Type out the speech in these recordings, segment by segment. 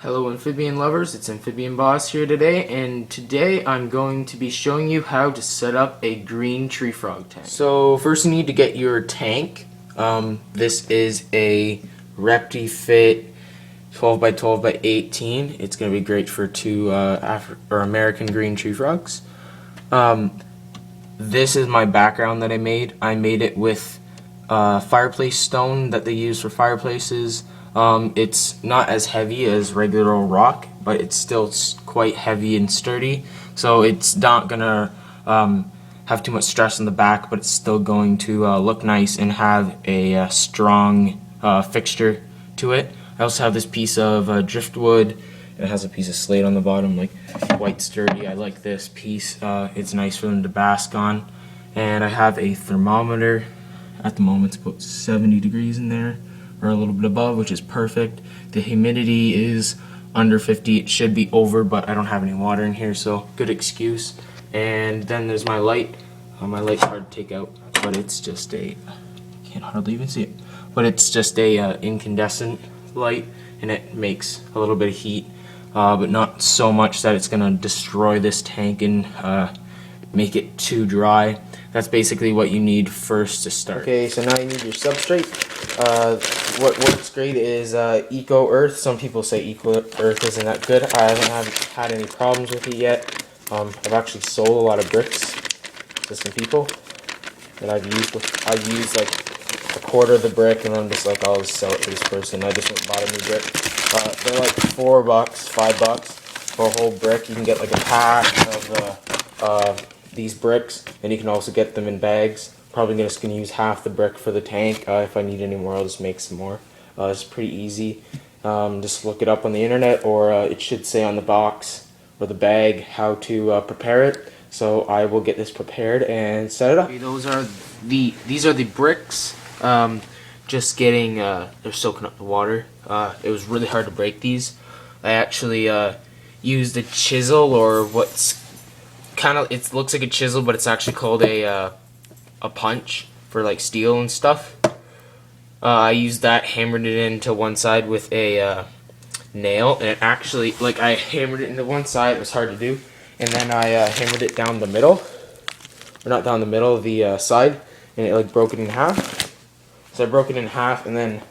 Hello amphibian lovers, it's AmphibianBoss here today, and today I'm going to be showing you how to set up a green tree frog tank. So first you need to get your tank. This is a ReptiFit 12 by 12 by 18. It's going to be great for two American green tree frogs. This is my background that I made. I made it with fireplace stone that they use for fireplaces. It's not as heavy as regular old rock, but it's still quite heavy and sturdy, so it's not gonna have too much stress in the back, but it's still going to look nice and have a strong fixture to it. I also have this piece of driftwood. It has a piece of slate on the bottom, like quite sturdy. I like this piece. It's nice for them to bask on. And I have a thermometer. At the moment it's about 70 degrees in there, or a little bit above, which is perfect. The humidity is under 50. It should be over, but I don't have any water in here, so good excuse. And then there's my light. My light's hard to take out, but it's just a, can't hardly even see it, but it's just a incandescent light, and it makes a little bit of heat, but not so much that it's gonna destroy this tank and make it too dry. That's basically what you need first to start. Okay, so now you need your substrate. What works great is Eco Earth. Some people say Eco Earth isn't that good. I haven't had any problems with it yet. I've actually sold a lot of bricks to some people that I've used like a quarter of the brick, and I'm just like, I'll just sell it to this person. I just went and bought a new brick. They're like $4, $5 for a whole brick. You can get like a pack of these bricks, and you can also get them in bags. Probably just gonna use half the brick for the tank. If I need any more, I'll just make some more. It's pretty easy. Just look it up on the internet, or it should say on the box or the bag how to prepare it. So I will get this prepared and set it up. Okay, these are the bricks. Just getting they're soaking up the water. It was really hard to break these. I actually used a chisel, or what's it looks like a chisel, but it's actually called a punch for like steel and stuff. I used that, hammered it into one side with a nail, and it actually, like, I hammered it into one side. It was hard to do, and then I hammered it down the middle, or not down the middle of the side, and it like broke it in half. So I broke it in half and then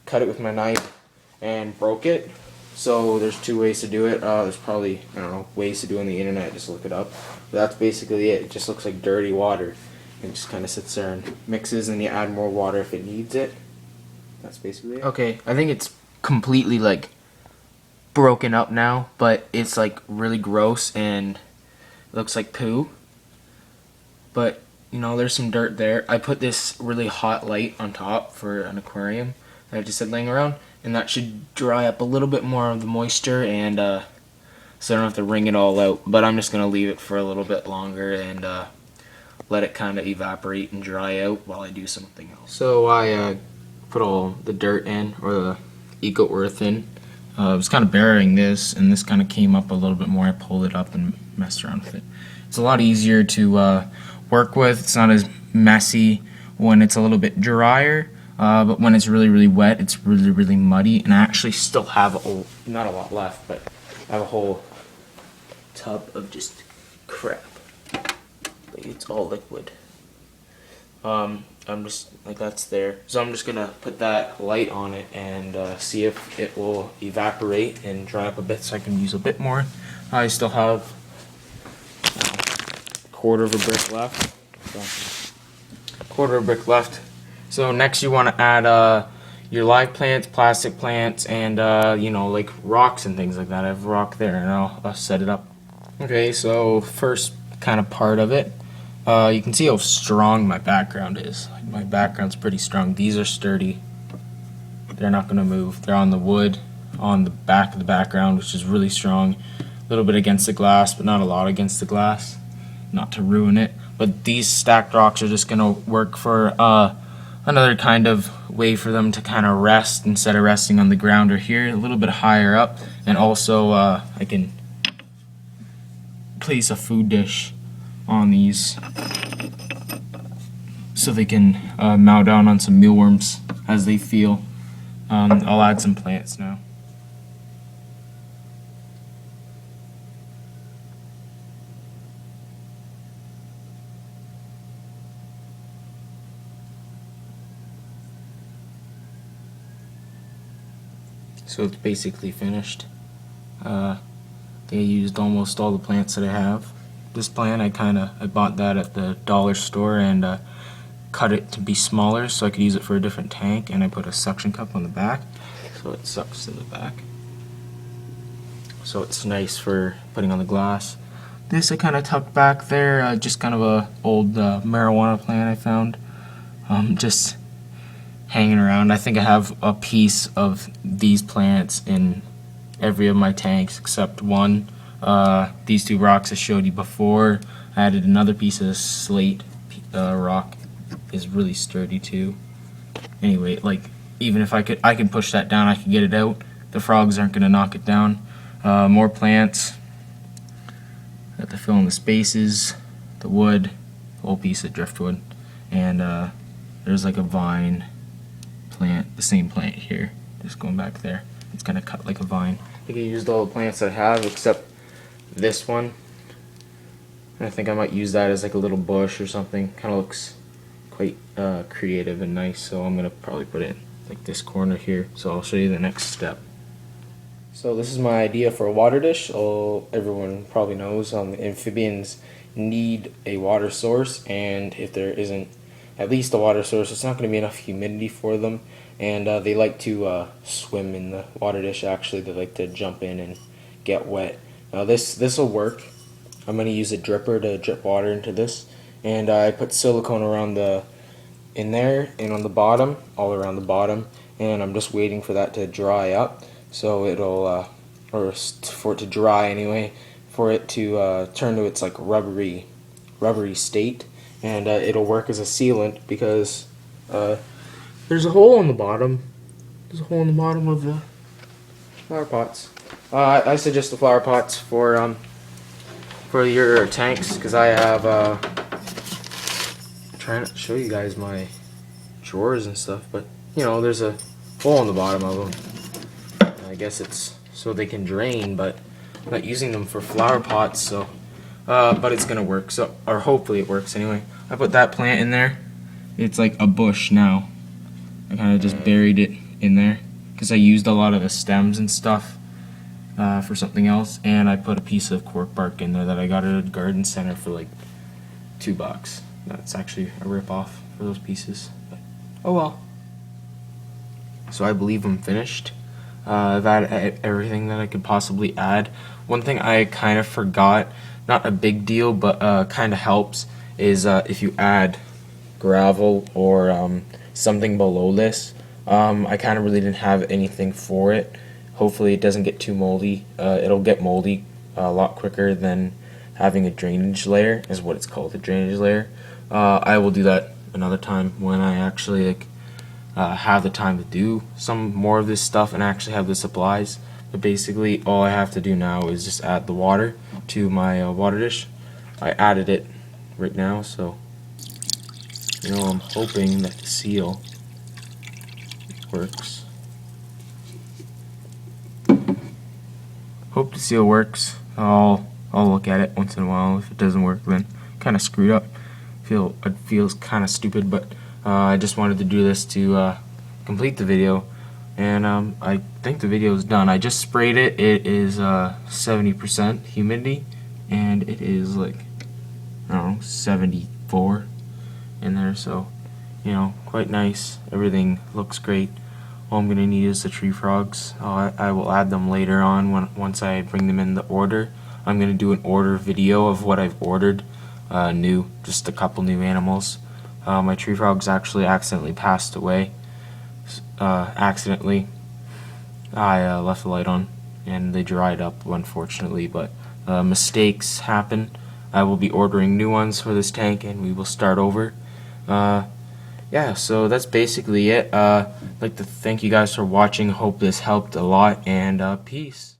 cut it with my knife and broke it. So there's two ways to do it. There's probably, I don't know, ways to do it on the internet. Just look it up. But that's basically it. It just looks like dirty water. It just kind of sits there and mixes, and you add more water if it needs it. That's basically it. Okay, I think it's completely like broken up now, but it's like really gross and looks like poo. But you know, there's some dirt there. I put this really hot light on top for an aquarium that I just had laying around, and that should dry up a little bit more of the moisture, and so I don't have to wring it all out. But I'm just gonna leave it for a little bit longer and let it kind of evaporate and dry out while I do something else. So I put all the dirt in, or the Eco Earth in. I was kind of burying this, and this kind of came up a little bit more. I pulled it up and messed around with it. It's a lot easier to work with. It's not as messy when it's a little bit drier, but when it's really, really wet, it's really, really muddy. And I actually still have not a lot left, but I have a whole tub of just crap. It's all liquid. I'm just like, that's there. So I'm just gonna put that light on it and see if it will evaporate and dry up a bit, so I can use a bit more. I still have a quarter of a brick left. So next you want to add your live plants, plastic plants, and you know, like rocks and things like that. I have rock there, and I'll set it up. Okay, so first kind of part of it, you can see how strong my background is. My background's pretty strong. These are sturdy. They're not going to move. They're on the wood on the back of the background, which is really strong. A little bit against the glass, but not a lot against the glass, not to ruin it. But these stacked rocks are just going to work for another kind of way for them to kind of rest instead of resting on the ground or here, a little bit higher up. And also I can place a food dish on these so they can mow down on some mealworms as they feel. I'll add some plants now. So it's basically finished. They used almost all the plants that I have. This plant I bought that at the dollar store and cut it to be smaller so I could use it for a different tank, and I put a suction cup on the back so it sucks in the back. So it's nice for putting on the glass. This I kind of tucked back there, just kind of a old marijuana plant I found, just hanging around. I think I have a piece of these plants in every of my tanks except one. These two rocks I showed you before. I added another piece of slate rock. Is really sturdy too. Anyway, like even if I could push that down, I could get it out. The frogs aren't gonna knock it down. More plants. Got to fill in the spaces, the wood, the whole piece of driftwood, and there's like a vine plant, the same plant here, just going back there. It's gonna cut like a vine. I think I used all the plants I have except this one. I think I might use that as like a little bush or something. Kind of looks quite creative and nice, so I'm gonna probably put it in like this corner here. So I'll show you the next step. So this is my idea for a water dish. Everyone probably knows amphibians need a water source, and if there isn't at least a water source, it's not going to be enough humidity for them, and they like to swim in the water dish. Actually, they like to jump in and get wet. Now this will work. I'm going to use a dripper to drip water into this, and I put silicone around in there and on the bottom, all around the bottom, and I'm just waiting for that to dry up. So it'll, or for it to dry anyway, for it to turn to its like rubbery state, and it'll work as a sealant because there's a hole in the bottom. There's a hole in the bottom of the flower pots. I suggest the flower pots for your tanks because I have. I'm trying to show you guys my drawers and stuff, but you know there's a hole in the bottom of them. I guess it's so they can drain, but I'm not using them for flower pots, so but it's gonna work, so, or hopefully it works anyway. I put that plant in there. It's like a bush now. I kind of just buried it in there because I used a lot of the stems and stuff for something else, and I put a piece of cork bark in there that I got at a garden center for like $2. That's actually a rip-off for those pieces, but oh well. So I believe I'm finished. I've added everything that I could possibly add. One thing I kind of forgot, not a big deal, but kind of helps, is if you add gravel or something below this. I kind of really didn't have anything for it. Hopefully it doesn't get too moldy. It'll get moldy a lot quicker than having a drainage layer, is what it's called, a drainage layer. I will do that another time when I actually have the time to do some more of this stuff and actually have the supplies. But basically all I have to do now is just add the water to my water dish. I added it right now, so you know, I'm hoping that the seal works. Hope the seal works. I'll look at it once in a while. If it doesn't work, then kind of screwed up. It feels kind of stupid, but I just wanted to do this to complete the video, and I think the video is done. I just sprayed it. It is 70% humidity, and it is like, I don't know, 74 in there, so you know, quite nice. Everything looks great. All I'm gonna need is the tree frogs. I will add them later on once I bring them in the order. I'm gonna do an order video of what I've ordered new, just a couple new animals. My tree frogs actually accidentally passed away. Accidentally. I left the light on and they dried up, unfortunately, but mistakes happen. I will be ordering new ones for this tank and we will start over. Yeah, so that's basically it. I'd like to thank you guys for watching. Hope this helped a lot, and peace.